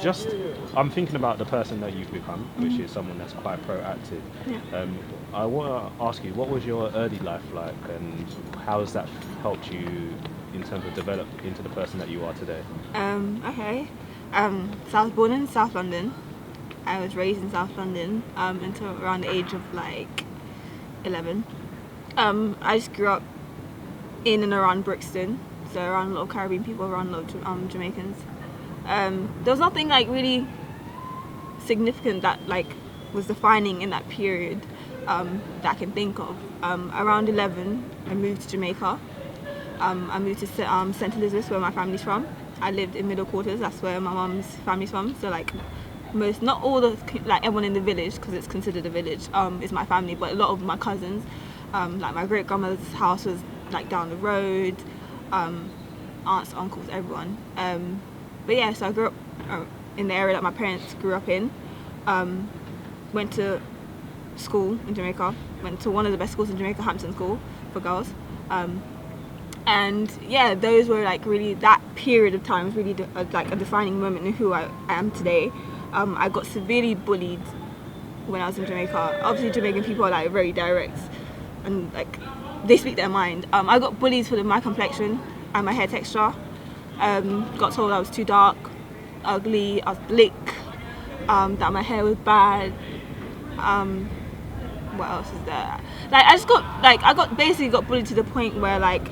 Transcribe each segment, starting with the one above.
just, I'm thinking about the person that you've become, which is someone that's quite proactive. Yeah. I want to ask you, what was your early life like, and how has that helped you in terms of develop into the person that you are today? Okay. So I was born in South London. I was raised in South London until around the age of like 11. I just grew up in and around Brixton, so around a lot of Caribbean people, around a lot of Jamaicans. There was nothing like really significant that like was defining in that period that I can think of. Around 11, I moved to Jamaica. I moved to St. Elizabeth, where my family's from. I lived in Middle Quarters, that's where my mum's family's from. So like not all the, like everyone in the village, because it's considered a village, is my family, but a lot of my cousins, like my great grandmother's house was like down the road, aunts, uncles, everyone. But yeah, so I grew up in the area that my parents grew up in. Went to school in Jamaica, went to one of the best schools in Jamaica, Hampton School for girls. And yeah, those were like really, that period of time was really like a defining moment in who I am today. I got severely bullied when I was in Jamaica. Obviously Jamaican people are like very direct and like they speak their mind. I got bullied for my complexion and my hair texture. Got told I was too dark, ugly, I was blick, that my hair was bad. What else is there? Like I basically got bullied to the point where like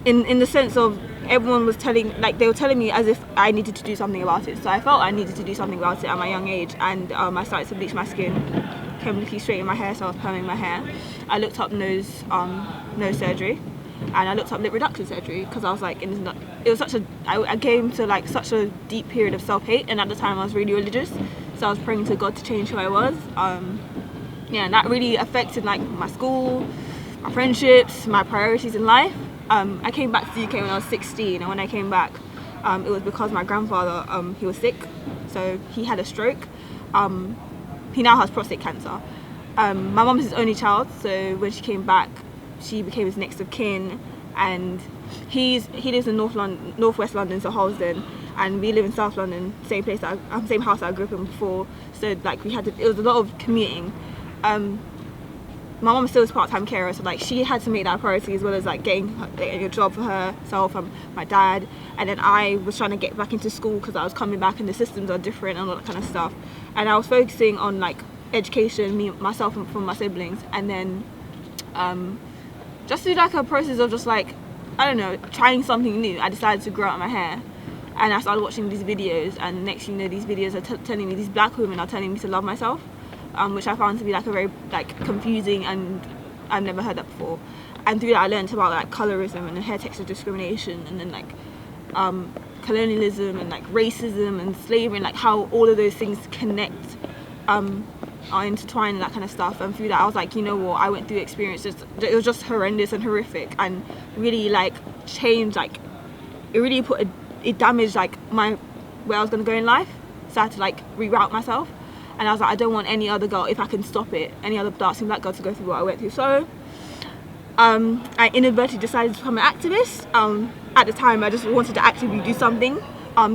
in the sense of everyone was they were telling me as if I needed to do something about it. So I felt I needed to do something about it at my young age, and I started to bleach my skin, chemically straighten my hair, so I was perming my hair. I looked up nose surgery, and I looked up lip reduction surgery because I was like, I came to like such a deep period of self-hate, and at the time I was really religious, so I was praying to God to change who I was. Yeah, and that really affected like my school, my friendships, my priorities in life. I came back to the UK when I was 16, and when I came back, it was because my grandfather, he was sick, so he had a stroke. He now has prostate cancer. My mum is his only child, so when she came back, she became his next of kin, and he lives in northwest London, so Holsden, and we live in South London, same house that I grew up in before. So like it was a lot of commuting. My mum still was part-time carer, so like she had to make that a priority, as well as like getting a job for herself and my dad. And then I was trying to get back into school because I was coming back and the systems are different and all that kind of stuff. And I was focusing on like education, myself and from my siblings. And then just through like a process of just like, I don't know, trying something new, I decided to grow out my hair. And I started watching these videos, and next thing you know, these videos are telling me, these black women are telling me to love myself. Which I found to be like a very like confusing, and I've never heard that before. And through that I learned about like colorism and hair texture discrimination, and then like colonialism and like racism and slavery, and like how all of those things connect, are intertwined and that kind of stuff. And through that I was like, you know what, I went through experiences, it was just horrendous and horrific, and really like changed, like it really it damaged like where I was going to go in life. So I had to like reroute myself. And I was like, I don't want any other girl, if I can stop it, any other dark-skinned black girl to go through what I went through. So I inadvertently decided to become an activist. At the time, I just wanted to actively do something,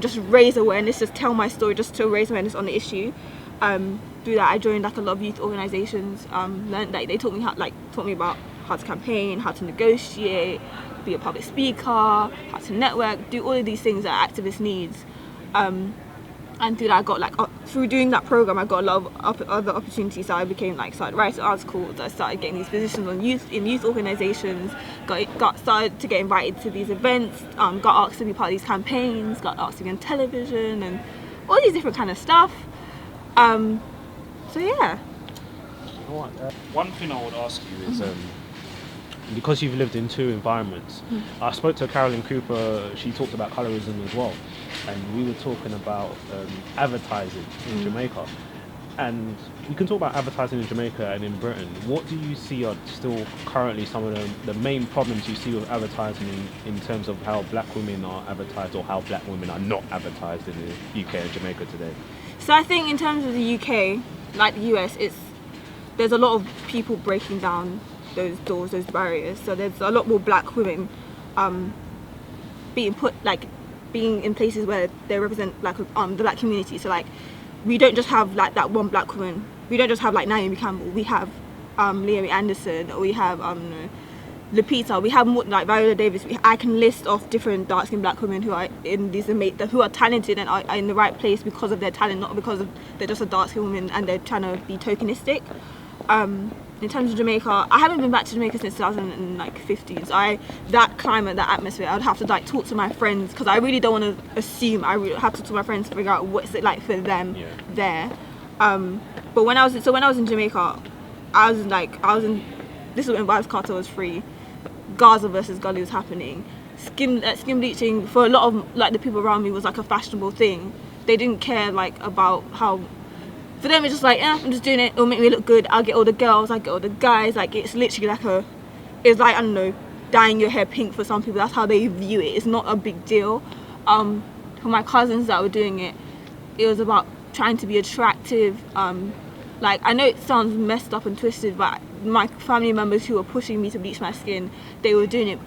just raise awareness, just tell my story, just to raise awareness on the issue. Through that, I joined like a lot of youth organisations. Learned that they taught me about how to campaign, how to negotiate, be a public speaker, how to network, do all of these things that activists needs. And through that, I got like through doing that program, I got a lot of other opportunities. So I started writing articles. I started getting these positions in youth organisations. Started to get invited to these events. Got asked to be part of these campaigns. Got asked to be on television and all these different kind of stuff. So yeah. One thing I would ask you is, because you've lived in two environments, I spoke to Carolyn Cooper. She talked about colorism as well, and we were talking about advertising in Jamaica. And we can talk about advertising in Jamaica and in Britain. What do you see are still currently some of the main problems you see with advertising in terms of how black women are advertised, or how black women are not advertised in the UK and Jamaica today? So I think in terms of the UK, like the US, there's a lot of people breaking down those doors, those barriers. So there's a lot more black women being being in places where they represent like the black community. So like we don't just have like that one black woman. We don't just have like Naomi Campbell. We have Leomie Anderson, or we have Lupita. We have more, like Viola Davis. I can list off different dark-skinned black women who are in these who are talented and are in the right place because of their talent, not because of they're just a dark-skinned woman and they're trying to be tokenistic. In terms of Jamaica, I haven't been back to Jamaica since 2015. So that climate, that atmosphere, I'd have to like talk to my friends, because I really don't want to assume. I really have to talk to my friends to figure out what's it like for them there. But when I was in Jamaica, I was in this was when Vybz Carter was free. Gaza versus Gully was happening. Skin bleaching for a lot of like the people around me was like a fashionable thing. They didn't care like about how. For them, it's just like, I'm just doing it. It'll make me look good. I'll get all the girls. I'll get all the guys. Like, it's literally like it's like, I don't know, dyeing your hair pink for some people. That's how they view it. It's not a big deal. For my cousins that were doing it, it was about trying to be attractive. Like, I know it sounds messed up and twisted, but my family members who were pushing me to bleach my skin, they were doing it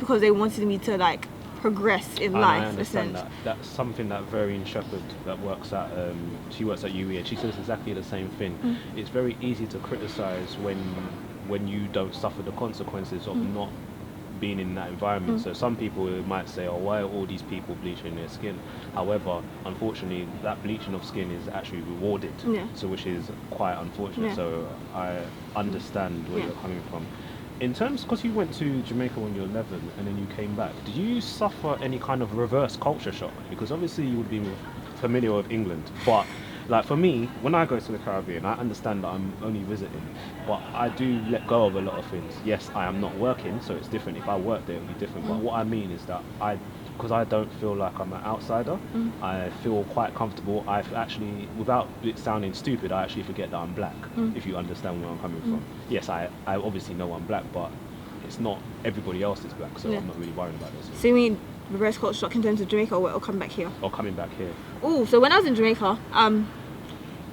because they wanted me to like progress in life. I understand that. That's something that Varian Shepherd that works at she works at UE, and she says exactly the same thing. It's very easy to criticize when you don't suffer the consequences of not being in that environment. So some people might say, oh, why are all these people bleaching their skin? However, unfortunately, that bleaching of skin is actually rewarded, so which is quite unfortunate. So I understand where you're coming from. In terms, because you went to Jamaica when you were 11 and then you came back, did you suffer any kind of reverse culture shock? Because obviously you would be familiar with England, but like for me, when I go to the Caribbean, I understand that I'm only visiting, but I do let go of a lot of things. Yes, I am not working, so it's different. If I work there, it would be different. But what I mean is that because I don't feel like I'm an outsider, I feel quite comfortable. I've actually, without it sounding stupid, I actually forget that I'm black, if you understand where I'm coming from. Yes, I obviously know I'm black, but it's not everybody else is black, so I'm not really worried about this. So you mean reverse culture shock in terms of Jamaica, or coming back here? Or coming back here. Oh, so when I was in Jamaica,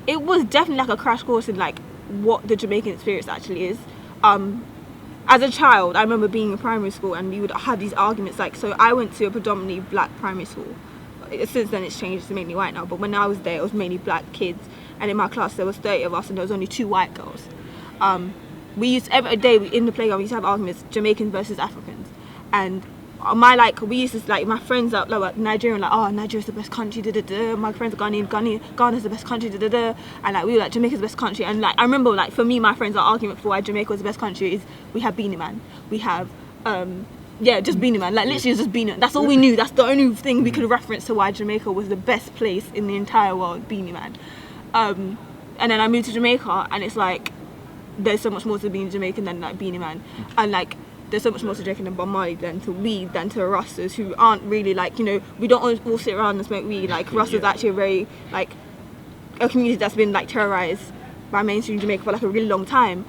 it was definitely like a crash course in like what the Jamaican experience actually is. As a child, I remember being in primary school and we would have these arguments. Like, so I went to a predominantly black primary school. Since then it's changed, it's mainly white now. But when I was there, it was mainly black kids. And in my class, there was 30 of us and there was only 2 white girls. We used, every day in the playground, we used to have arguments, Jamaicans versus Africans. And we used to, like, my friends are like Nigerian, like, oh, Nigeria's the best country, da-da-da. My friends are Ghanaian, Ghana's the best country, da-da-da. And like, we were like, Jamaica's the best country. And like, I remember, like, for me, my friends, our argument for why Jamaica was the best country is we have Beanie Man. We have, just Beanie Man. Like, literally just Beanie Man. That's all we knew. That's the only thing we could reference to why Jamaica was the best place in the entire world, Beanie Man. And then I moved to Jamaica and it's like, there's so much more to being Jamaican than like Beanie Man. And like, there's so much more to Jamaican than Bob Marley, than to weed, than to Rastas, who aren't really like, you know, we don't all sit around and smoke weed. Like, Rastas actually a very, like, a community that's been like terrorized by mainstream Jamaica for like a really long time.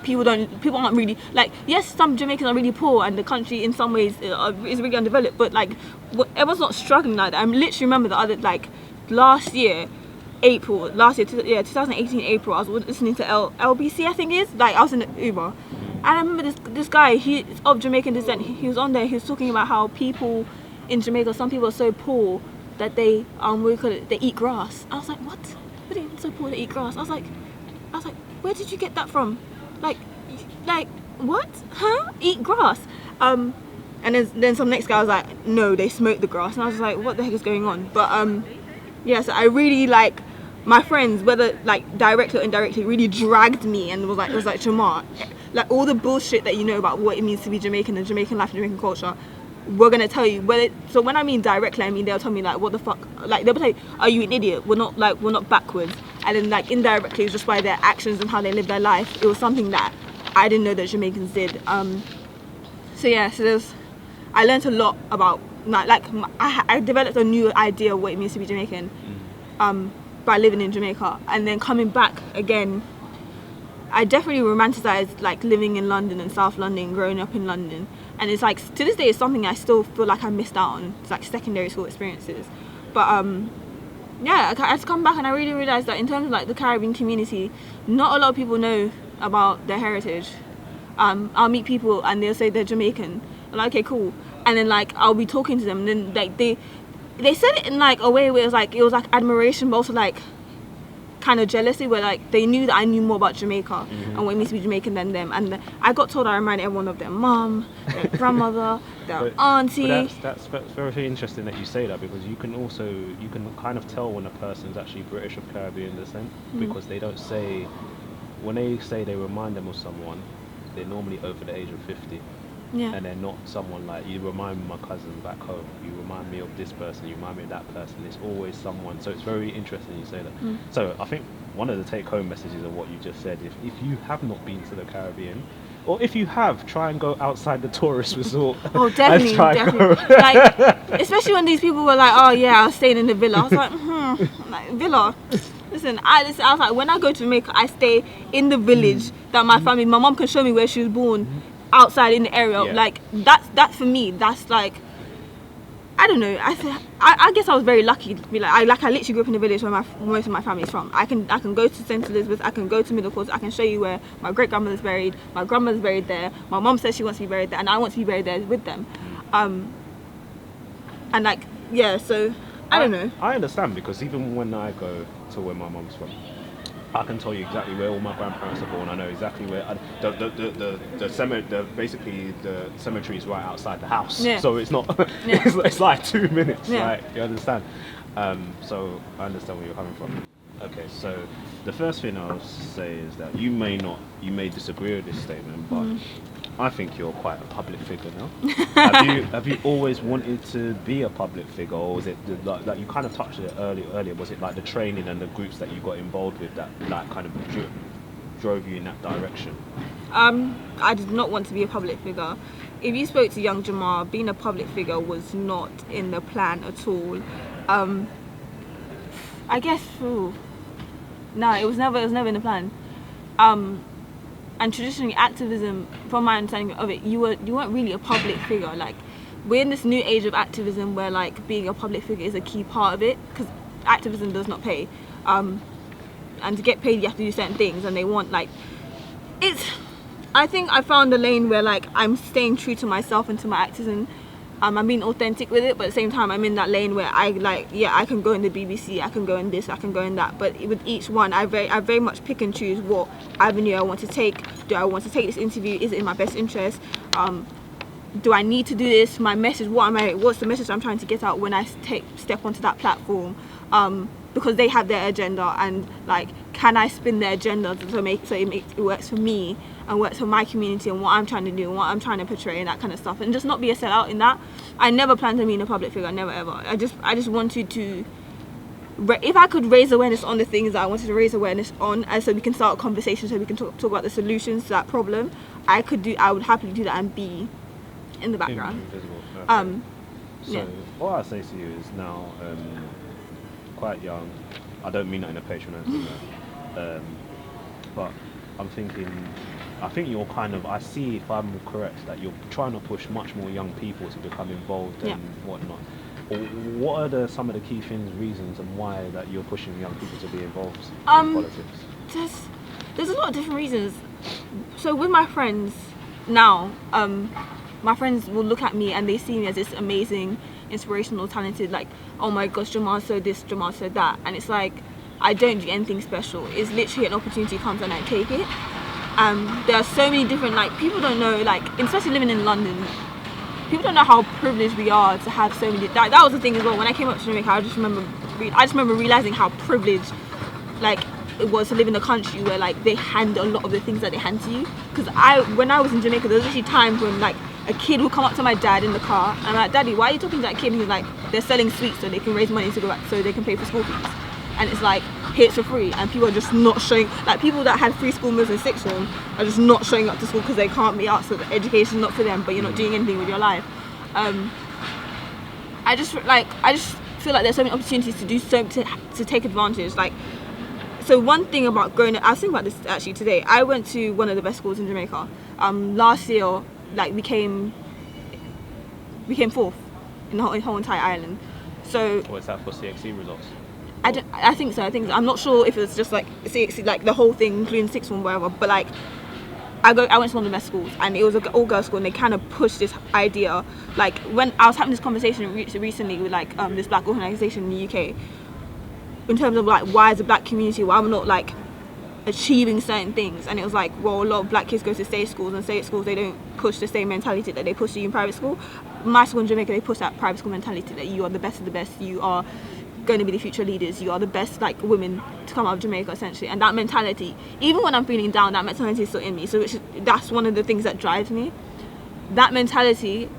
People aren't really, like, yes, some Jamaicans are really poor and the country in some ways is really undeveloped, but like, everyone's not struggling like that. I literally remember the other, like, last year, 2018 April, I was listening to LBC, I think it is, like, I was in the Uber, and I remember this guy, he's of Jamaican descent, he was on there, he was talking about how people in Jamaica, some people are so poor that they eat grass. I was like, what? What do you mean so poor they eat grass? I was like, where did you get that from? Like, what? Huh? Eat grass? And then some next guy was like, no, they smoke the grass, and I was like, what the heck is going on? But so I really, like, my friends, whether like directly or indirectly, really dragged me and was like, Jemmar, like, all the bullshit that you know about what it means to be Jamaican and Jamaican life and Jamaican culture, we're gonna tell you. So when I mean directly, I mean they'll tell me like, what the fuck, like, they'll be like, are you an idiot? We're not backwards. And then like indirectly, it's just by their actions and how they live their life. It was something that I didn't know that Jamaicans did. I learned a lot about, like, I developed a new idea of what it means to be Jamaican by living in Jamaica. And then coming back again, I definitely romanticized like living in London and South London, growing up in London. And it's like, to this day, it's something I still feel like I missed out on. It's like secondary school experiences. But I just come back and I really realized that in terms of like the Caribbean community, not a lot of people know about their heritage. I'll meet people and they'll say they're Jamaican. I'm like, okay, cool. and then like I'll be talking to them, and then like they said it in like a way where it was like admiration, but also like kind of jealousy, where like they knew that I knew more about Jamaica and wanted me to be Jamaican than them, and I got told I reminded everyone of their mum, their grandmother, their auntie. That's very interesting that you say that, because you can kind of tell when a person's actually British or Caribbean descent, because they don't say, when they say they remind them of someone, they're normally over the age of 50. Yeah. And they're not someone like, you remind me of my cousin back home, you remind me of this person, you remind me of that person. It's always someone. So it's very interesting you say that. So I think one of the take-home messages of what you just said, if you have not been to the Caribbean, or if you have, try and go outside the tourist resort. Oh, definitely. Like, especially when these people were like, oh yeah, I was staying in the villa. I was like, like, villa. Listen, I was like, when I go to Jamaica, I stay in the village that my mom can show me where she was born. Outside in the area, like that's for me. That's like, I don't know. I guess I was very lucky to be like I literally grew up in the village where most of my family is from. I can go to St. Elizabeth. I can go to Middle Coast. I can show you where my great grandmother's buried. My grandmother's buried there. My mom says she wants to be buried there, and I want to be buried there with them. And like so I don't know. I understand, because even when I go to where my mom's from, I can tell you exactly where all my grandparents are born. I know exactly where the cemetery is right outside the house. Yeah. So it's not. It's like 2 minutes. Yeah. Right? You understand? So I understand where you're coming from. Okay. So the first thing I'll say is that you may disagree with this statement, but I think you're quite a public figure now. Have you always wanted to be a public figure, or was it like you kind of touched it earlier? Was it like the training and the groups that you got involved with that like kind of drove you in that direction? I did not want to be a public figure. If you spoke to young Jemmar, being a public figure was not in the plan at all. I guess no, it was never in the plan. And traditionally, activism, from my understanding of it, you weren't really a public figure. Like, we're in this new age of activism where like being a public figure is a key part of it, because activism does not pay, and to get paid you have to do certain things, and they want like I think I found a lane where like I'm staying true to myself and to my activism. I'm being authentic with it, but at the same time I'm in that lane where I can go in the BBC, I can go in this, I can go in that, but with each one I very much pick and choose what avenue I want to take. Do I want to take this interview? Is it in my best interest? Do I need to do this? My message, what's the message I'm trying to get out when I step onto that platform? Because they have their agenda, and like, can I spin their agenda it works for me and works for my community and what I'm trying to do and what I'm trying to portray and that kind of stuff, and just not be a sellout in that. I never planned to be in a public figure, never ever. I just wanted to, if I could raise awareness on the things that I wanted to raise awareness on, and so we can start a conversation, so we can talk about the solutions to that problem, I would happily do that and be in the background. So what I say to you is now, quite young. I don't mean that in a patronizing way, but I'm thinking, I think you're kind of, I see, if I'm correct, that you're trying to push much more young people to become involved and whatnot. What are some of the key reasons and why that you're pushing young people to be involved in politics? There's a lot of different reasons. So with my friends now, my friends will look at me and they see me as this amazing, inspirational, talented, like, oh my gosh, Jemmar said this, Jemmar said that, and it's like, I don't do anything special. It's literally an opportunity comes and I take it. There are so many different, like, people don't know, like, especially living in London, people don't know how privileged we are to have so many. That was the thing as well. When I came up to Jamaica, I just remember realizing how privileged, like, it was to live in a country where like they hand a lot of the things that they hand to you. Because when I was in Jamaica, there was actually times when like a kid would come up to my dad in the car and I'm like, Daddy, why are you talking to that kid? And he's like, they're selling sweets so they can raise money to go back, so they can pay for school fees. And it's like, here it's for free, and people are just not showing, like people that had free school meals in sixth form are just not showing up to school because they can't be out, so the education's not for them, but you're not doing anything with your life. I just feel like there's so many opportunities to do so, to take advantage. Like, so one thing about growing up, I was thinking about this actually today. I went to one of the best schools in Jamaica. Last year, like we came fourth in the whole entire island. So was that for CXC results? I think so. I'm not sure if it was just like CXC, like the whole thing, including sixth form, whatever. But like, I went to one of the best schools, and it was an all-girls school, and they kind of pushed this idea. Like, when I was having this conversation recently with like this black organisation in the UK, in terms of like, why as a black community, why I'm not like achieving certain things, and it was like, well, a lot of black kids go to state schools, and state schools, they don't push the same mentality that they push you in private school. My school in Jamaica, they push that private school mentality that you are the best of the best, you are going to be the future leaders, you are the best like women to come out of Jamaica, essentially. And that mentality, even when I'm feeling down, that mentality is still in me. So that's one of the things that drives me. That mentality,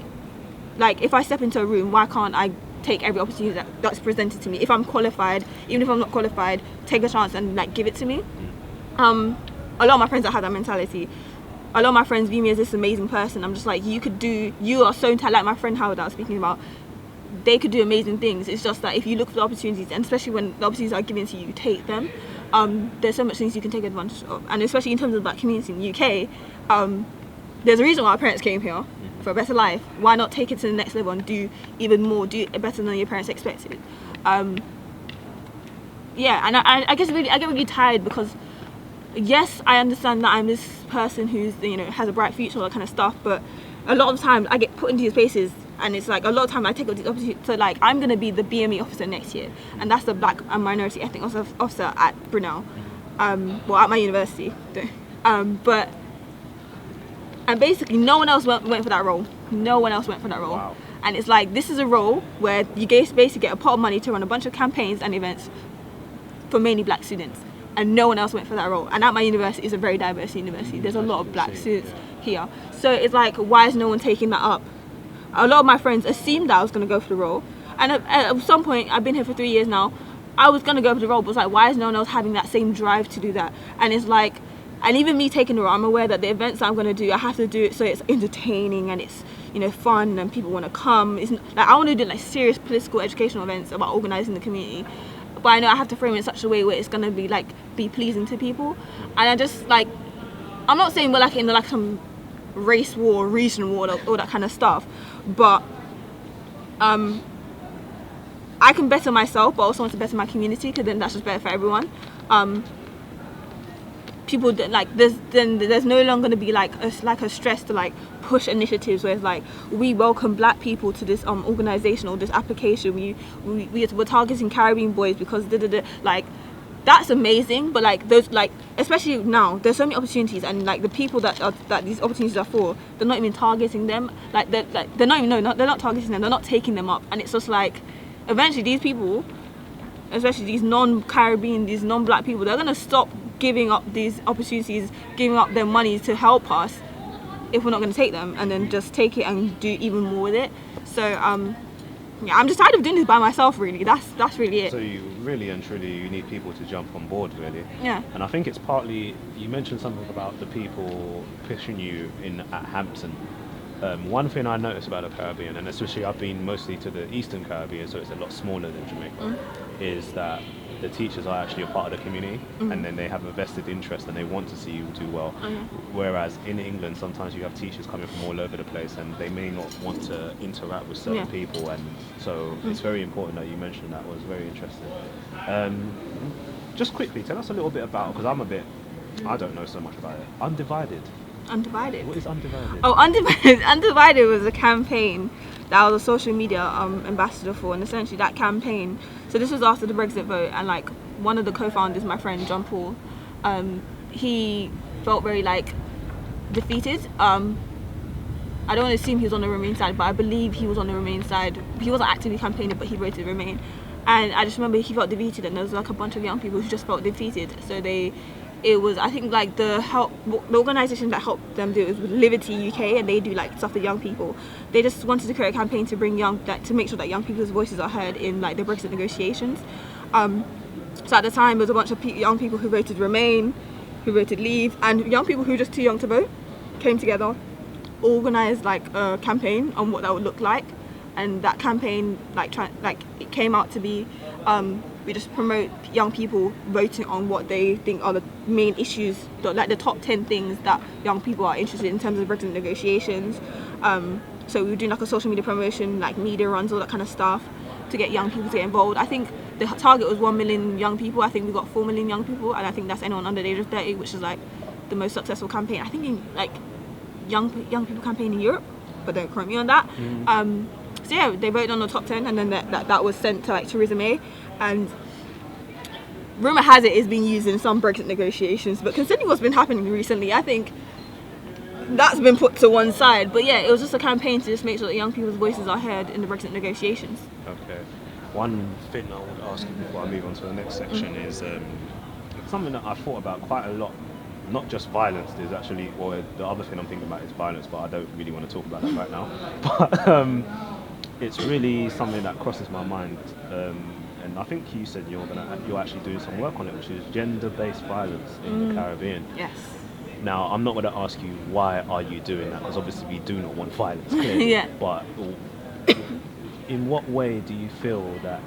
like, if I step into a room, why can't I take every opportunity that's presented to me? If I'm qualified, even if I'm not qualified, take a chance and like give it to me. A lot of my friends that have that mentality, a lot of my friends view me as this amazing person. I'm just like, you are so talented. Like my friend Howard that I was speaking about, they could do amazing things. It's just that if you look for the opportunities, and especially when the opportunities are given to you, you take them. There's so much things you can take advantage of, and especially in terms of the black community in the UK, there's a reason why our parents came here, for a better life. Why not take it to the next level and do even more, do it better than your parents expected? Yeah, and I guess really, I get really tired because, yes, I understand that I'm this person who's, you know, has a bright future, all that kind of stuff, but a lot of times I get put into these places, and it's like a lot of time I take up these opportunities. So like, I'm gonna be the BME officer next year, and that's the Black and Minority Ethnic Officer at Brunel, well, at my university. And basically no one else went for that role. No one else went for that role. Wow. And it's like, this is a role where you basically get a pot of money to run a bunch of campaigns and events for mainly black students, and no one else went for that role. And at my university, it's a very diverse university. There's a lot of black students here. So it's like, why is no one taking that up? A lot of my friends assumed that I was going to go for the role, and at some point, I've been here for 3 years now, I was going to go for the role, but it's like, why is no one else having that same drive to do that? And it's like, and even me taking the role, I'm aware that the events that I'm going to do, I have to do it so it's entertaining and it's, you know, fun and people want to come. It's like, I want to do like serious political educational events about organising the community, but I know I have to frame it in such a way where it's going to be like, be pleasing to people. And I just like, I'm not saying we're like in like some race war, region war, all that kind of stuff, but I can better myself, but I also want to better my community, because then that's just better for everyone. People that, like, there's no longer going to be like a stress to like push initiatives where it's like, we welcome black people to this organisation or this application. We're targeting Caribbean boys because like, that's amazing. But like, those, like, especially now, there's so many opportunities, and like the people that these opportunities are for, they're not even targeting them. Like they're not targeting them. They're not taking them up. And it's just like, eventually these people, especially these non-Caribbean, these non-black people, they're gonna stop giving up these opportunities, giving up their money to help us, if we're not going to take them, and then just take it and do even more with it. So yeah, I'm just tired of doing this by myself, really. That's really it. So you really and truly, you need people to jump on board, really. Yeah. And I think it's partly, you mentioned something about the people pushing you in at Hampton. One thing I noticed about the Caribbean, and especially I've been mostly to the Eastern Caribbean, so it's a lot smaller than Jamaica, is that the teachers are actually a part of the community, and then they have a vested interest and they want to see you do well. Whereas in England, sometimes you have teachers coming from all over the place and they may not want to interact with certain people, and so it's very important that you mentioned that. Was very interesting. Just quickly, tell us a little bit about, because I don't know so much about it. Undivided. Undivided. What is Undivided? Oh, Undivided was a campaign that I was a social media ambassador for, and essentially that campaign, so this was after the Brexit vote, and like one of the co-founders, my friend John Paul, he felt very like defeated. I don't want to assume he was on the Remain side, but I believe he was on the Remain side. He wasn't actively campaigning, but he voted Remain, and I just remember he felt defeated, and there was like a bunch of young people who just felt defeated. So it was, I think, like the organisation that helped them do it was Liberty UK, and they do like stuff for young people. They just wanted to create a campaign to bring to make sure that young people's voices are heard in like the Brexit negotiations. So at the time, there was a bunch of young people who voted Remain, who voted Leave, and young people who were just too young to vote came together, organised like a campaign on what that would look like, and that campaign it came out to be. We just promote young people voting on what they think are the main issues, like the top 10 things that young people are interested in terms of Brexit negotiations. So we were doing like a social media promotion, like media runs, all that kind of stuff to get young people to get involved. I think the target was 1 million young people. I think we got 4 million young people, and I think that's anyone under the age of 30, which is like the most successful campaign, I think, in like young people campaign in Europe, but don't quote me on that. So yeah, they voted on the top 10, and then that was sent to like Theresa May, and rumor has it is being used in some Brexit negotiations. But considering what's been happening recently, I think that's been put to one side. But yeah, it was just a campaign to just make sure that young people's voices are heard in the Brexit negotiations. Okay. One thing I would ask you before I move on to the next section is something that I thought about quite a lot. Not just violence, there's actually, well, the other thing I'm thinking about is violence, but I don't really want to talk about that right now. But it's really something that crosses my mind. And I think you said you're actually doing some work on it, which is gender-based violence in the Caribbean. Yes. Now, I'm not going to ask you why are you doing that, because obviously we do not want violence, clearly. Yeah. But in what way do you feel that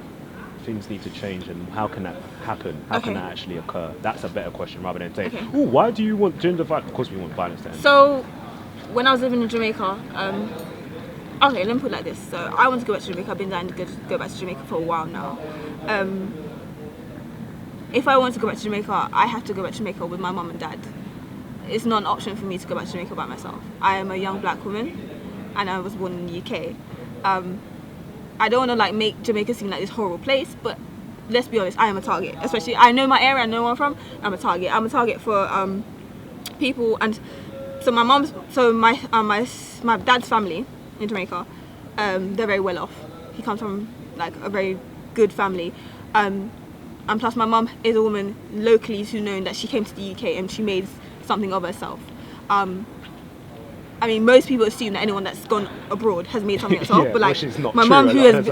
things need to change, and how can that happen? How can that actually occur? That's a better question rather than saying, "Oh, why do you want gender violence?" Of course, we want violence to end. So, when I was living in Jamaica, okay, let me put it like this. So, I want to go back to Jamaica. I've been dying to go back to Jamaica for a while now. If I want to go back to Jamaica, I have to go back to Jamaica with my mum and dad. It's not an option for me to go back to Jamaica by myself. I am a young black woman, and I was born in the UK. I don't want to like make Jamaica seem like this horrible place, but let's be honest, I am a target. Especially, I know my area, I know where I'm from. I'm a target. I'm a target for people, and so my dad's family in Jamaica, they're very well off. He comes from like a very good family, and plus my mum is a woman locally who's known that she came to the UK and she made something of herself. I mean, most people assume that anyone that's gone abroad has made something herself, but like my mum, who has,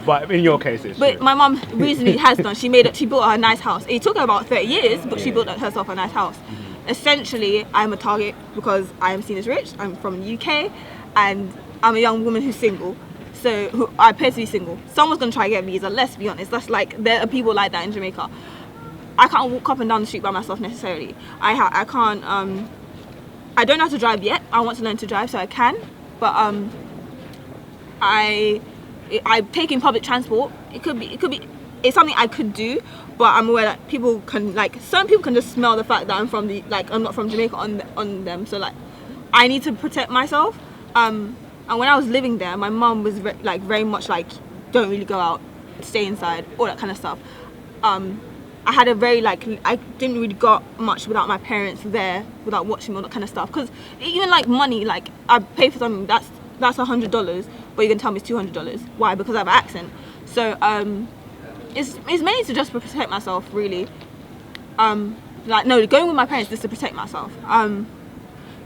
but in your case, it's but true. my mum recently has done. She built her a nice house. It took her about 30 years, but she built herself a nice house. Essentially, I'm a target because I am seen as rich. I'm from the UK, and I'm a young woman who's single. So I appear to be single. Someone's gonna try to get a visa. Let's be honest. That's like, there are people like that in Jamaica. I can't walk up and down the street by myself necessarily. I can't. I don't know how to drive yet. I want to learn to drive so I can, but I'm taking public transport. It could be. It's something I could do, but I'm aware that people can, like, some people can just smell the fact that I'm not from Jamaica on them. So like, I need to protect myself. And when I was living there, my mum was very much like, don't really go out, stay inside, all that kind of stuff. I had a very I didn't really got much without my parents there, without watching all that kind of stuff. Because even like money, like I pay for something that's $100, but you're gonna tell me it's $200. Why? Because I have an accent. So it's mainly to just protect myself, really. No, going with my parents is to protect myself.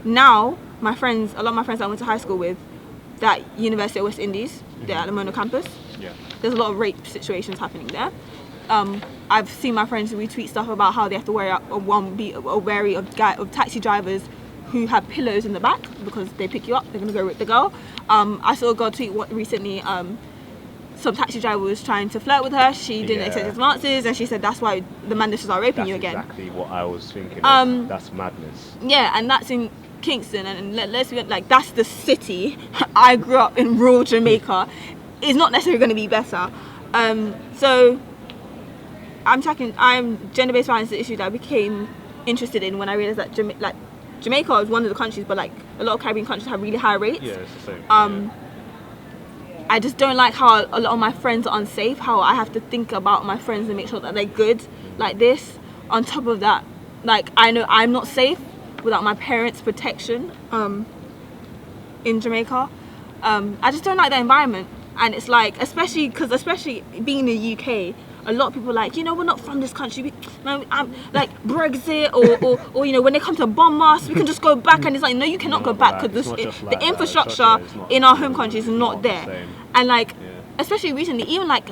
Now a lot of my friends I went to high school with, that University of West Indies, they're at the Mono campus. Yeah. There's a lot of rape situations happening there. I've seen my friends retweet stuff about how they have to be wary of taxi drivers who have pillows in the back because they pick you up, they're gonna go rape the girl. I saw a girl tweet recently. Some taxi driver was trying to flirt with her. She didn't accept his answers, and she said that's why the man just started raping you again. That's exactly what I was thinking. That's madness. Yeah, and that's in Kingston, and let's be like, that's the city. I grew up in rural Jamaica. It's not necessarily going to be better. So gender-based violence is an issue that I became interested in when I realized that Jamaica is one of the countries, but like a lot of Caribbean countries have really high rates. Yeah, it's the same. I just don't like how a lot of my friends are unsafe, how I have to think about my friends and make sure that they're good like this. On top of that, like, I know I'm not safe without my parents' protection in Jamaica. I just don't like that environment. And it's like, especially being in the UK, a lot of people are like, we're not from this country. I'm like Brexit or when they come to bomb us, we can just go back. And it's like, no, you cannot go back because the infrastructure in our home country is not there. And like, especially recently, even like,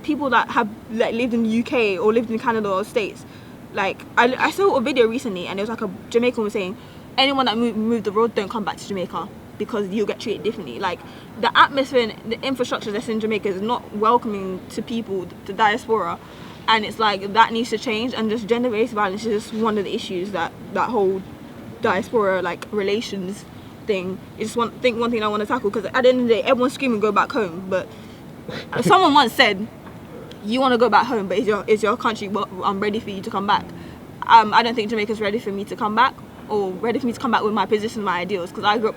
people that have like lived in the UK or lived in Canada or States. Like, I saw a video recently, and it was like a Jamaican was saying, anyone that moved the road, don't come back to Jamaica because you'll get treated differently. Like, the atmosphere and the infrastructure that's in Jamaica is not welcoming to people, the diaspora, and it's like, that needs to change. And just gender-based violence is just one of the issues that whole diaspora like relations thing is one thing I want to tackle, because at the end of the day, everyone's screaming go back home, but someone once said, you want to go back home, but is your country ready for you to come back? I don't think Jamaica's ready for me to come back. or ready for me to come back with my position, my ideals. Because I grew up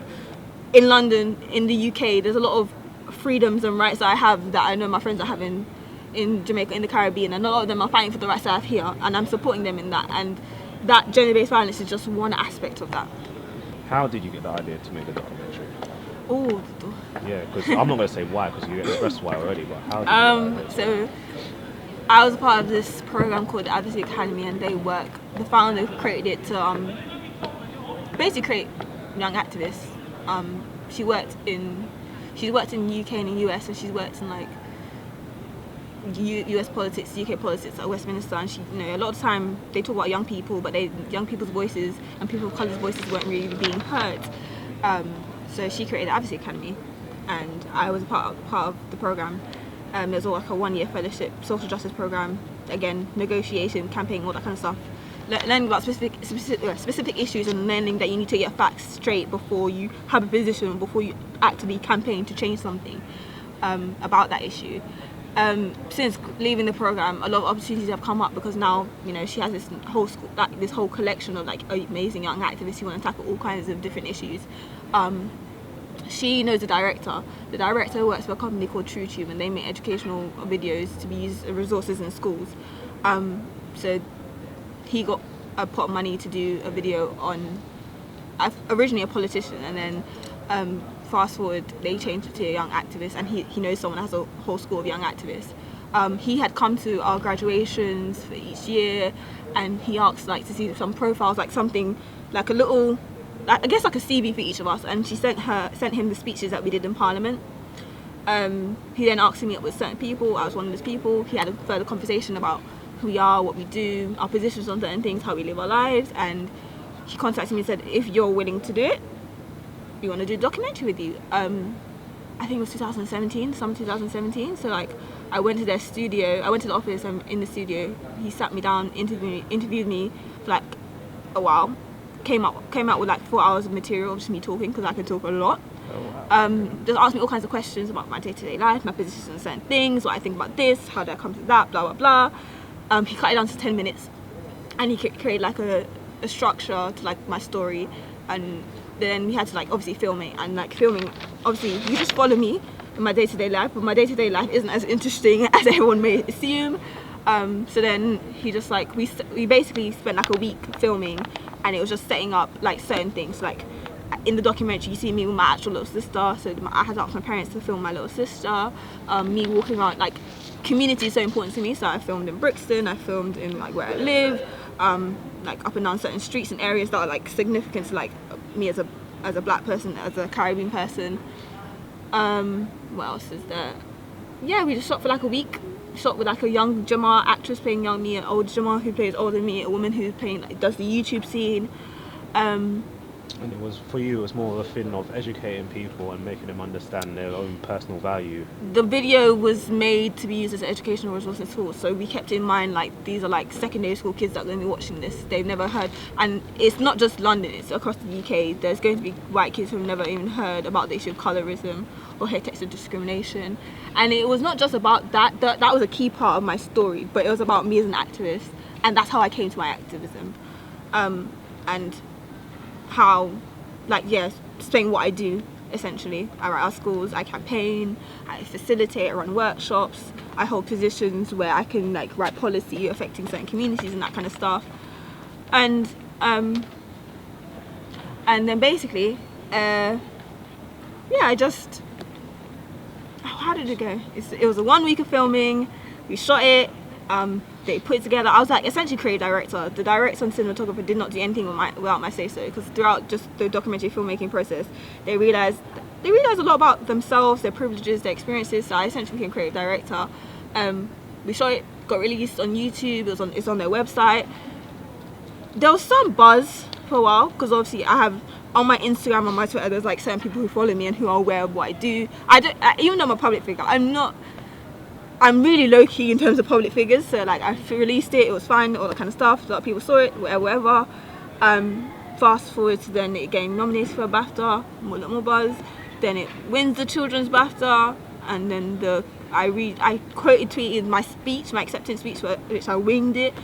in London, in the UK. There's a lot of freedoms and rights that I have that I know my friends are having in Jamaica, in the Caribbean, and a lot of them are fighting for the rights that I have here, and I'm supporting them in that. And that gender-based violence is just one aspect of that. How did you get the idea to make the documentary? Oh. Yeah, because I'm not going to say why, because you expressed why already, but how did you So I was a part of this program called the Advocacy Academy, and the founder created it to basically create young activists. She's worked in UK and the US, and she's worked in like US politics, UK politics at Westminster, and she, a lot of the time they talk about young people, but young people's voices and people of colour's voices weren't really being heard. So she created the Advocacy Academy, and I was a part of the program. There's all like a 1-year fellowship, social justice program, again, negotiation, campaigning, all that kind of stuff. Learning about specific issues, and learning that you need to get facts straight before you have a position, before you actively campaign to change something about that issue. Since leaving the program, a lot of opportunities have come up, because now she has this whole collection of like amazing young activists who want to tackle all kinds of different issues. She knows the director. The director works for a company called TrueTube, and they make educational videos to be used as resources in schools. So he got a pot of money to do a video on originally a politician, and then fast forward, they changed it to a young activist, and he knows someone that has a whole school of young activists. He had come to our graduations for each year, and he asked like to see some profiles, like something like a little, I guess like a CV for each of us, and she sent him the speeches that we did in Parliament. He then asked me up with certain people. I was one of those people. He had a further conversation about who we are, what we do, our positions on certain things, how we live our lives, and he contacted me and said, if you're willing to do it, we want to do a documentary with you. I think it was 2017, summer 2017. So like, I went to their studio. I went to the office, and in the studio, he sat me down, interviewed me for like a while. Came out with like 4 hours of material, just me talking, because I could talk a lot. Oh, wow. Just asked me all kinds of questions about my day-to-day life, my positions on certain things, what I think about this, how did I come to that, blah blah blah. He cut it down to 10 minutes, and he created like a structure to like my story, and then we had to like obviously film it, and like filming, obviously you just follow me in my day-to-day life, but my day-to-day life isn't as interesting as everyone may assume. So then he just like, we basically spent like a week filming, and it was just setting up like certain things. Like in the documentary, you see me with my actual little sister, so I had to ask my parents to film my little sister. Me walking around, like community is so important to me, so I filmed in Brixton, I filmed in like where I live, like up and down certain streets and areas that are like significant to like me as a black person, as a Caribbean person. What else is there? Yeah, we just shot for like a week. Shot with like a young Jemmar actress playing young me, an old Jemmar who plays older me, a woman who's playing, like, does the YouTube scene. And it was, for you, it was more of a thing of educating people and making them understand their own personal value. The video was made to be used as an educational resource in schools, so we kept in mind like these are like secondary school kids that are going to be watching this. They've never heard, and it's not just London, it's across the UK. There's going to be white kids who've never even heard about the issue of colorism or textual discrimination. And it was not just about that. That was a key part of my story, but it was about me as an activist, and that's how I came to my activism. And how, like, explain what I do, essentially. I write our schools, I campaign, I facilitate, I run workshops, I hold positions where I can, like, write policy affecting certain communities and that kind of stuff. And then basically, I just, how did it go? It was a 1 week of filming, we shot it, they put it together. I was like essentially creative director. The director and cinematographer did not do anything without my say-so, because throughout just the documentary filmmaking process, they realized a lot about themselves, their privileges, their experiences. So I essentially became creative director. We shot it, got released on YouTube. It's on their website. There was some buzz for a while, because obviously I have on my Instagram and my Twitter, there's like certain people who follow me and who are aware of what I do. Even though I'm a public figure, I'm really low-key in terms of public figures, so like I released it, it was fine, all that kind of stuff, a lot of people saw it, whatever. Fast forward to then it getting nominated for a BAFTA, more buzz, then it wins the Children's BAFTA, and then I quoted tweeted my speech, my acceptance speech, which I winged it,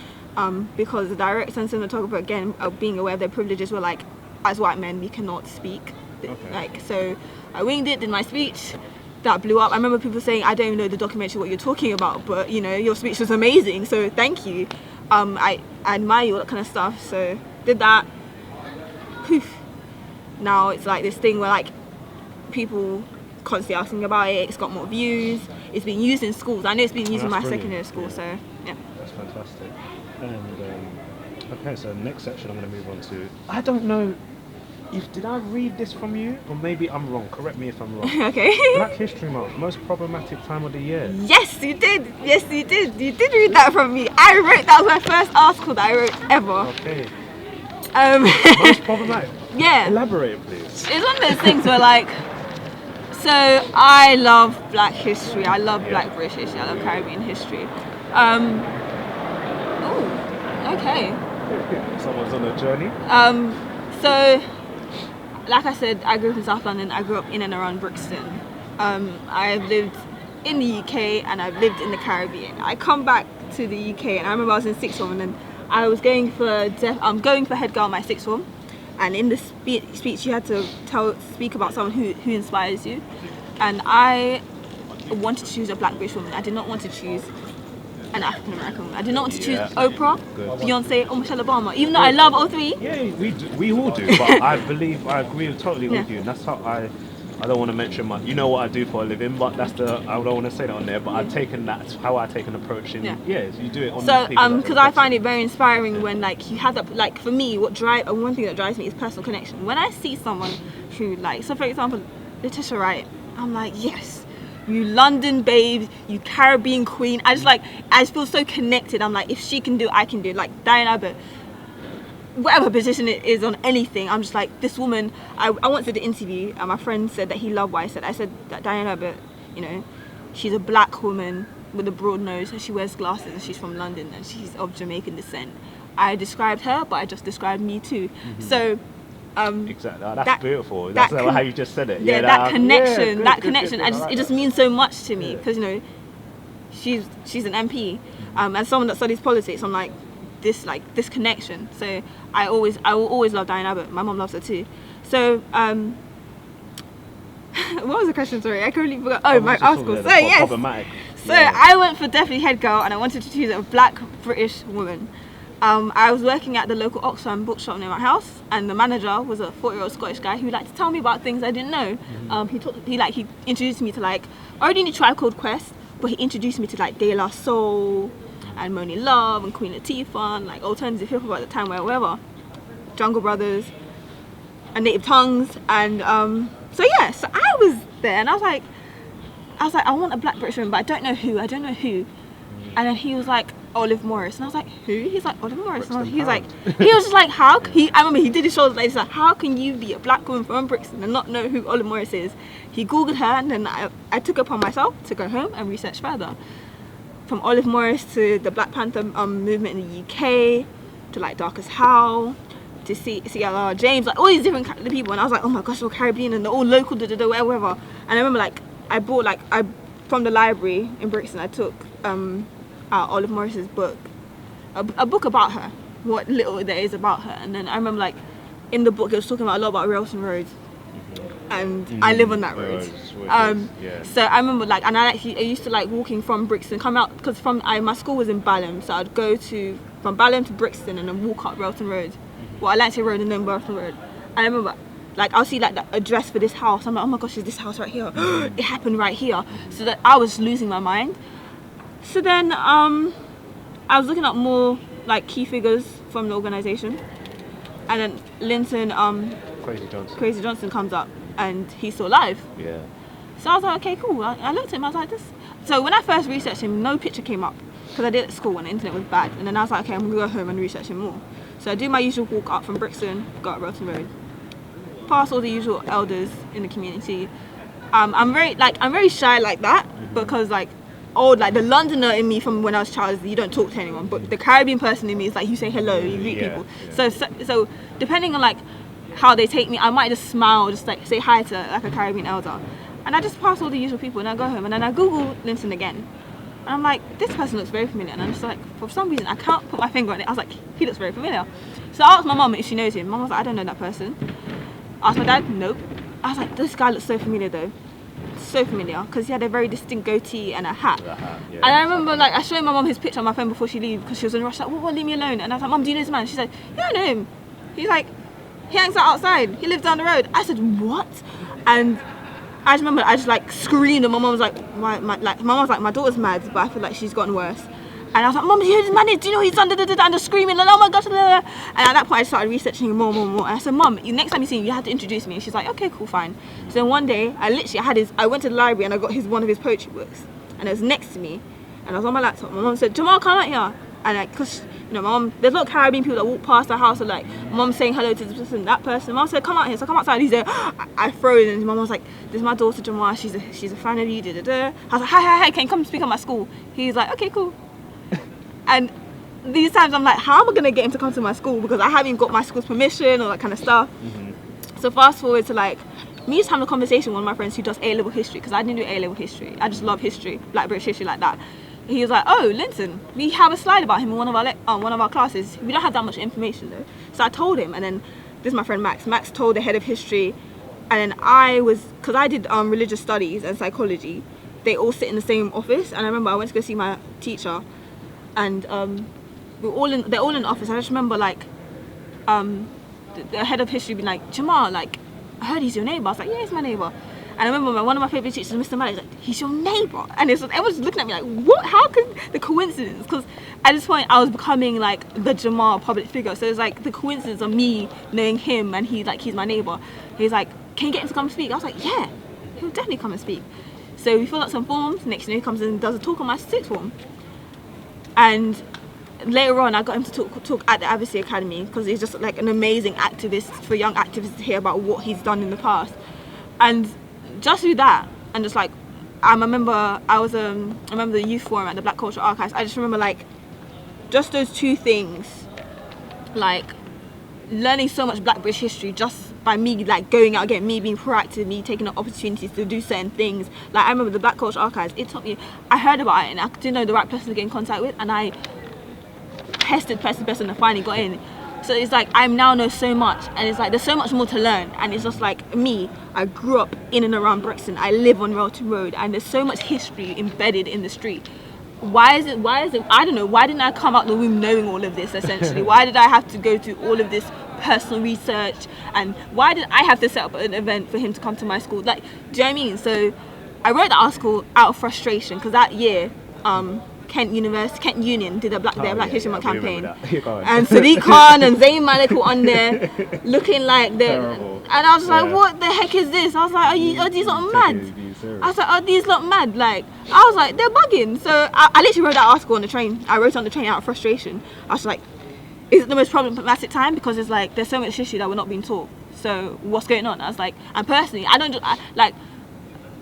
because the director and cinematographer, again, being aware of their privileges, were like, as white men, we cannot speak. Okay. Like, so I winged it, did my speech. That blew up. I remember people saying, I don't even know the documentary what you're talking about, but you know, your speech was amazing, so thank you. I admire you, all that kind of stuff. So did that. Poof. Now it's like this thing where like people constantly asking about it. It's got more views. It's been used in schools. I know it's been used in my secondary school. So yeah. That's fantastic. And okay, so next section I'm going to move on to. I don't know. Did I read this from you? Or maybe I'm wrong. Correct me if I'm wrong. Okay. Black History Month, most problematic time of the year. Yes, you did. Yes, you did. You did read that from me. That was my first article that I wrote ever. Okay. Most problematic? Yeah. Elaborate, please. It's one of those things where like, so I love Black history. I love Black British history. I love Caribbean history. Okay. Someone's on a journey. So, like I said, I grew up in South London. I grew up in and around Brixton. I've lived in the UK and I've lived in the Caribbean. I come back to the UK and I remember I was in sixth form and then I was going for head girl my sixth form, and in the speech you had to speak about someone who inspires you, and I wanted to choose a Black British woman. I did not want to choose an African American woman. I did not want to choose Oprah, Beyonce, or Michelle Obama, even though I love all three. Yeah, we all do, but I agree totally with you, and that's how I don't want to mention you know what I do for a living, but I don't want to say that on there, but I've taken that's how I take an approach in, you do it on so because I find it very inspiring when like you have that, like for me one thing that drives me is personal connection. When I see someone who like, so for example Letitia Wright, I'm like, yes, you London babes, you Caribbean queen. I just feel so connected. I'm like, if she can do it, I can do it. Like Diane Abbott, whatever position it is on anything, I'm just like, this woman. I once did an interview and my friend said that he loved what I said. I said that Diane Abbott, you know, she's a black woman with a broad nose and she wears glasses and she's from London and she's of Jamaican descent. I described her, but I just described me too. Mm-hmm. So exactly, that's beautiful. That's how you just said it. Yeah, that connection, it just means so much to me because you know, she's an MP, as someone that studies politics, I'm like this connection. So I will always love Diane Abbott. My mom loves her too. So what was the question? Sorry, I completely forgot. Oh, my article. So yes. So I went for definitely head girl, and I wanted to choose a Black British woman. I was working at the local Oxfam bookshop near my house, and the manager was a 40-year-old Scottish guy who liked to tell me about things I didn't know. He introduced me to I already knew Tribe Called Quest, but he introduced me to De La Soul and Moni Love and Queen Latifah and alternative hip hop at the time, wherever, Jungle Brothers and Native Tongues, and so I was there, and I was like, I want a Black British woman, but I don't know who. And then he was like, Olive Morris, and I was like, who? He's like, Olive Morris. And he was just like, how? I remember he did his shoulders like, he's like, how can you be a black woman from Brixton and not know who Olive Morris is? He googled her, and then I took it upon myself to go home and research further. From Olive Morris to the Black Panther movement in the UK, to Darkest Howl, to C.L.R. James, all these different people, and I was like, oh my gosh, they're all Caribbean and they're all local, whatever. And I remember I bought from the library in Brixton, I took Olive Morris's book, a book about her, what little there is about her. And then I remember in the book it was talking about a lot about Railton Road, and I live on that road. So I remember and I used to walking from Brixton, come out, because my school was in Balham, so I'd go from Balham to Brixton and then walk up Railton Road, Atlantic Road and then Railton Road. And I remember I'll see the address for this house, I'm like, oh my gosh, is this house right here? It happened right here. So that I was losing my mind. So then I was looking up more key figures from the organisation, and then Linton Crazy Johnson comes up, and he's still alive. Yeah. So I was like, okay, cool. I looked at him, I was like, this. So when I first researched him, no picture came up because I did it at school and the internet was bad. And then I was like, okay, I'm gonna go home and research him more. So I do my usual walk up from Brixton, go up Railton Road, past all the usual elders in the community. I'm very shy like that, because the Londoner in me from when I was a child, you don't talk to anyone, but the Caribbean person in me is you say hello, you greet people. So depending on how they take me, I might just smile, just say hi to a Caribbean elder, and I just pass all the usual people, and I go home, and then I Google Linton again, And I'm like, this person looks very familiar. And I'm just like, for some reason, I can't put my finger on it. I was like, he looks very familiar. So I asked my mum if she knows him. Mum was like, I don't know that person. I asked my dad, nope. I was like, this guy looks so familiar though. So familiar, because he had a very distinct goatee and a hat. And I remember, like, I showed my mum his picture on my phone before she leave, because she was in a rush, like, what, leave me alone. And I was like, Mum, do you know this man? She's like, yeah, I know him. He's like, he hangs out outside. He lives down the road. I said, what? And I just remember, I just like screamed, and my mum was like, my mum was like, my daughter's mad, but I feel like she's gotten worse. And I was like, Mum, do you know this man is? Do you know he's done? And just screaming, like, oh my gosh. And at that point, I started researching him more. And I said, Mum, next time you see him, you have to introduce me. And she's like, okay, cool, fine. So then one day, I went to the library and I got one of his poetry books, and it was next to me, and I was on my laptop. My mum said, Jemmar, come out here. And like, cause you know, my mum, there's a lot of Caribbean people that walk past the house, and like, mum saying hello to this person, that person. Mum said, come out here. So I come outside. He's there. I froze, and my mum was like, this is my daughter Jemmar. She's a fan of you. I was like, hi, can you come speak at my school? He's like, okay, cool. And these times I'm like, how am I gonna get him to come to my school, because I haven't got my school's permission or that kind of stuff. So fast forward to like me just having a conversation with one of my friends who does A-level history, because I didn't do A-level history. I just love history, like British history like that. He was like, oh, Linton, we have a slide about him in one of our classes. We don't have that much information though. So I told him, and then this is my friend Max. Max told the head of history, and then because I did religious studies and psychology, they all sit in the same office. And I remember I went to go see my teacher, and they're all in the office. I just remember like the head of history being like, Jemmar, like, I heard he's your neighbour. I was like, yeah, he's my neighbour. And I remember one of my favourite teachers, Mr. Malik, like, he's your neighbour. And everyone was looking at me like, what? How could the coincidence? Because at this point I was becoming like the Jemmar public figure. So it's like the coincidence of me knowing him, and he's my neighbour. He's like, can you get him to come speak? I was like, yeah, he'll definitely come and speak. So we filled out some forms. Next thing he comes in and does a talk on my sixth form. And later on I got him to talk at the Advocacy Academy, because he's just like an amazing activist for young activists to hear about what he's done in the past. And just through that, and just like I remember the youth forum at the Black Cultural Archives. I just remember like just those two things, like learning so much Black British history just by me like going out again, me being proactive, me taking up opportunities to do certain things. Like I remember the Black Cultural Archives, it took me, I heard about it and I didn't know the right person to get in contact with, and I pestered and finally got in. So it's like I now know so much, and it's like there's so much more to learn. And it's just like me, I grew up in and around Brixton. I live on Railton Road, and there's so much history embedded in the street. Why is it? I don't know. Why didn't I come out the womb knowing all of this? Essentially, why did I have to go through all of this personal research? And why did I have to set up an event for him to come to my school? Like, do you know what I mean? So I wrote the article out of frustration, because that year, Kent Union did their Black History Month campaign, and Sadiq Khan and Zayn Malik were on there looking like they're, and I was like, what the heck is this? I was like, are these not mad? I was like, are these not mad? Like, I was like, they're bugging. So I literally wrote that article on the train. I wrote it on the train out of frustration. I was like, is it the most problematic time? Because it's like there's so much history that we're not being taught. So what's going on? I was like, and personally,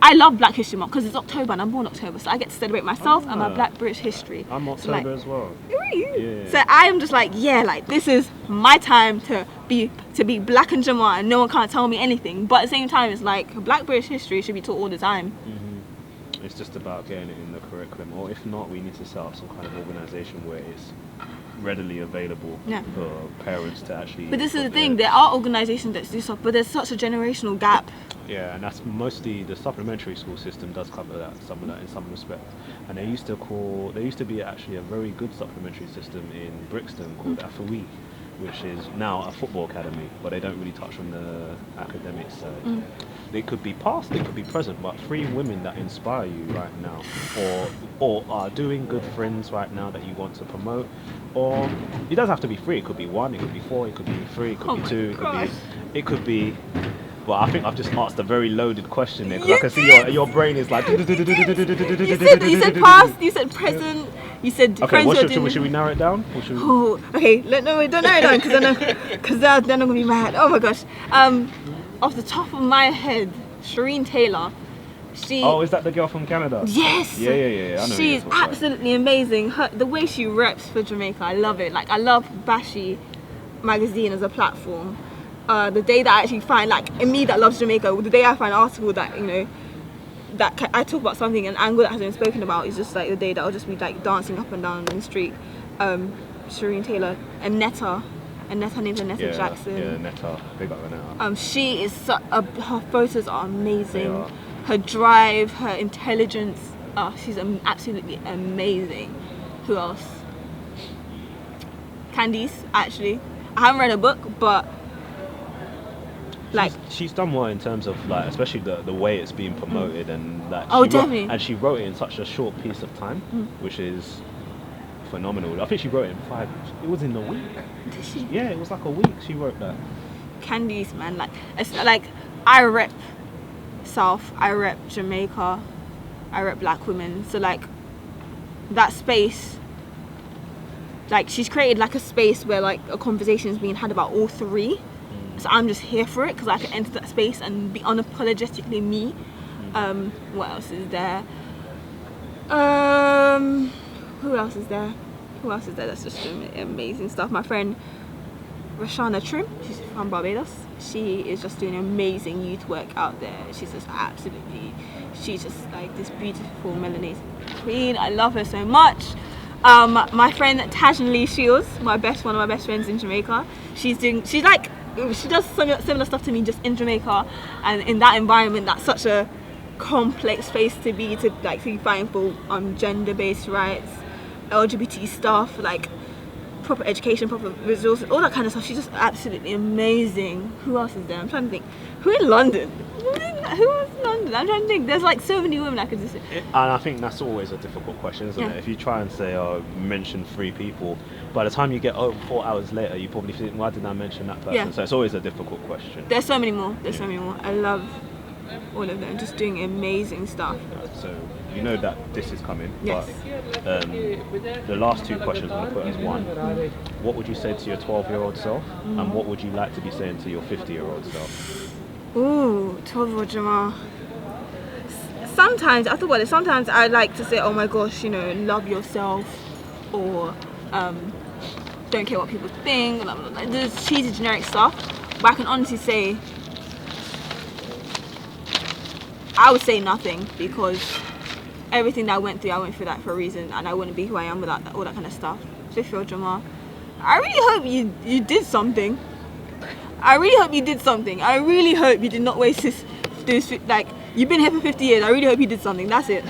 I love Black History Month because it's October and I'm born October, so I get to celebrate myself and my Black British history. I'm October as well. Really? Yeah. So I am just like, yeah, like this is my time to be Black and Jemmar, and no one can't tell me anything. But at the same time, it's like Black British history should be taught all the time. Mm-hmm. It's just about getting it in the curriculum, or if not, we need to set up some kind of organisation where it's readily available for parents to actually. But this is the thing: there are organisations that do stuff, but there's such a generational gap. Yeah, and that's mostly the supplementary school system does cover that, some of that in some respects. And there used to be actually a very good supplementary system in Brixton called Afawi, which is now a football academy, but they don't really touch on the academic side. They could be past, they could be present, but 3 women that inspire you right now, or are doing good friends right now that you want to promote, or it doesn't have to be 3. It could be 1, it could be 4, it could be 3, it could be 2, it could be. Well, I think I've just asked a very loaded question there, because I can see your brain is like. You said past, you said present, you said okay, should we narrow it down? Oh, okay, no, don't narrow it down, because then I'm going to be mad. Oh my gosh. Off the top of my head, Sharine Taylor. Is that the girl from Canada? Yes. Yeah. I know. She's absolutely amazing. The way she reps for Jamaica, I love it. Like, I love Bashi magazine as a platform. The day that I actually find, like, in me that loves Jamaica, the day I find an article that, you know, that I talk about something, an angle that hasn't been spoken about, is just like the day that I'll just be like dancing up and down on the street. Sharine Taylor, Annetta, her name's Annetta Jackson. Yeah, Annetta, big up Annetta. She is her photos are amazing. They are. Her drive, her intelligence, she's absolutely amazing. Who else? Candice, actually. I haven't read a book, but like she's done well in terms of like, especially the way it's being promoted, and like definitely. And she wrote it in such a short piece of time, which is phenomenal. I think she wrote it in 5. It was in a week. Did she? Yeah, it was like a week. She wrote that. Candice, man, like it's like I rep South, I rep Jamaica, I rep Black women. So like that space, like she's created like a space where like a conversation is being had about all three. So I'm just here for it because I can enter that space and be unapologetically me. What else is there? Who else is there? That's just doing amazing stuff. My friend Roshanna Trim, she's from Barbados. She is just doing amazing youth work out there. She's just like this beautiful Melanese queen. I love her so much. My friend Tajin Lee Shields, one of my best friends in Jamaica. She does similar stuff to me just in Jamaica, and in that environment, that's such a complex space to be fighting for gender-based rights, LGBT stuff, like proper education, proper resources, all that kind of stuff. She's just absolutely amazing. Who else is there? I'm trying to think. Who in London? Who else in London? I'm trying to think. There's like so many women I could just say. And I think that's always a difficult question, isn't it? If you try and say, mention 3 people, by the time you get 4 hours later, you probably think, why didn't I mention that person? Yeah. So it's always a difficult question. There's so many more. I love all of them, just doing amazing stuff. So you know that this is coming. Yes. But the last 2 questions I'm going to put as one. What would you say to your 12-year-old self, and what would you like to be saying to your 50-year-old self? Ooh, 12-year-old Jemmar. Sometimes I like to say, oh my gosh, love yourself, or don't care what people think, blah, blah, blah. There's cheesy generic stuff, but I can honestly say I would say nothing, because everything that I went through that for a reason, and I wouldn't be who I am without all that kind of stuff. 50-year-old Jemmar, I really hope you did something. I really hope you did not waste this like, you've been here for 50 years. I really hope you did something. That's it.